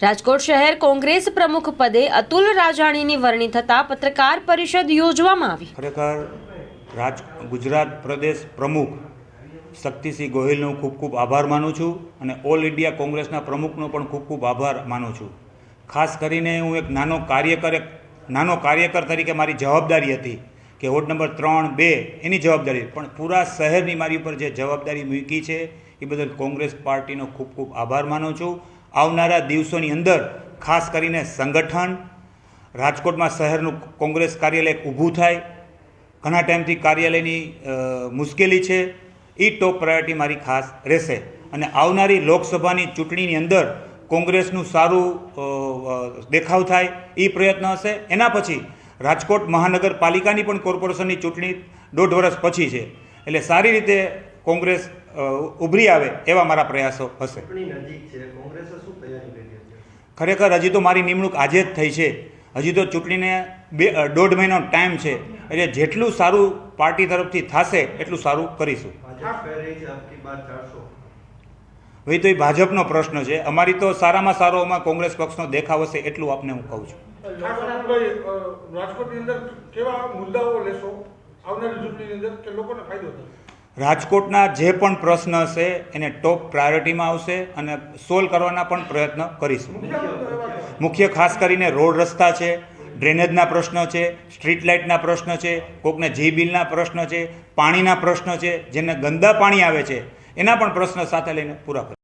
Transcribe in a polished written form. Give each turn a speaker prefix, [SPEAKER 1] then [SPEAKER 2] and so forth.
[SPEAKER 1] રાજકોટ શહેર કોંગ્રેસ પ્રમુખ પદે અતુલ રાજાણીની વરણી થતા પત્રકાર પરિષદ યોજવામાં આવી।
[SPEAKER 2] ખરેખર ગુજરાત પ્રદેશ પ્રમુખ શક્તિસિંહ ગોહિલનો ખૂબ ખૂબ આભાર માનું છું અને ઓલ ઇન્ડિયા કોંગ્રેસના પ્રમુખનો પણ ખૂબ ખૂબ આભાર માનું છું। ખાસ કરીને હું એક નાનો કાર્યકર તરીકે મારી જવાબદારી હતી કે વોર્ડ નંબર 3-2 એની જવાબદારી, પણ પૂરા શહેરની મારી ઉપર જે જવાબદારી મૂકી છે એ બદલ કોંગ્રેસ પાર્ટીનો ખૂબ ખૂબ આભાર માનું છું। આવનારા દિવસોની અંદર ખાસ કરીને સંગઠન રાજકોટમાં શહેરનું કોંગ્રેસ કાર્યાલય ઊભું થાય, ઘણા ટાઈમથી કાર્યાલયની મુશ્કેલી છે, એ ટોપ પ્રાયોરિટી મારી ખાસ રહેશે અને આવનારી લોકસભાની ચૂંટણીની અંદર કોંગ્રેસનું સારું દેખાવ થાય એ પ્રયત્ન હશે। એના પછી રાજકોટ મહાનગરપાલિકાની પણ કોર્પોરેશનની ચૂંટણી 1.5 વર્ષ પછી છે, એટલે સારી રીતે કોંગ્રેસ ઉભરી આવે એવા મારા પ્રયાસો હશે। ખરેખર હજી તો મારી નિમણૂક આજે જ થઈ છે, હજી તો ચૂંટણીને 1.5 મહિનો ટાઈમ છે, એટલે જેટલું સારું પાર્ટી તરફથી થશે એટલું સારું કરીશું। ભાઈ તો એ ભાજપનો પ્રશ્ન છે, અમારી તો સારામાં સારો અમારા કોંગ્રેસ પક્ષનો દેખાવ હશે એટલું આપને હું કહું છું। રાજકોટના જે પણ પ્રશ્ન હશે એને ટોપ પ્રાયોરિટીમાં આવશે અને સોલ્વ કરવાના પણ પ્રયત્ન કરીશું। મુખ્ય ખાસ કરીને રોડ રસ્તા છે, ડ્રેનેજના પ્રશ્ન છે, સ્ટ્રીટ લાઇટના પ્રશ્ન છે, કોકને જી બિલના પ્રશ્ન છે, પાણીના પ્રશ્ન છે, જેને ગંદા પાણી આવે છે એના પણ પ્રશ્ન સાથે લઈને પૂરા કરીશું।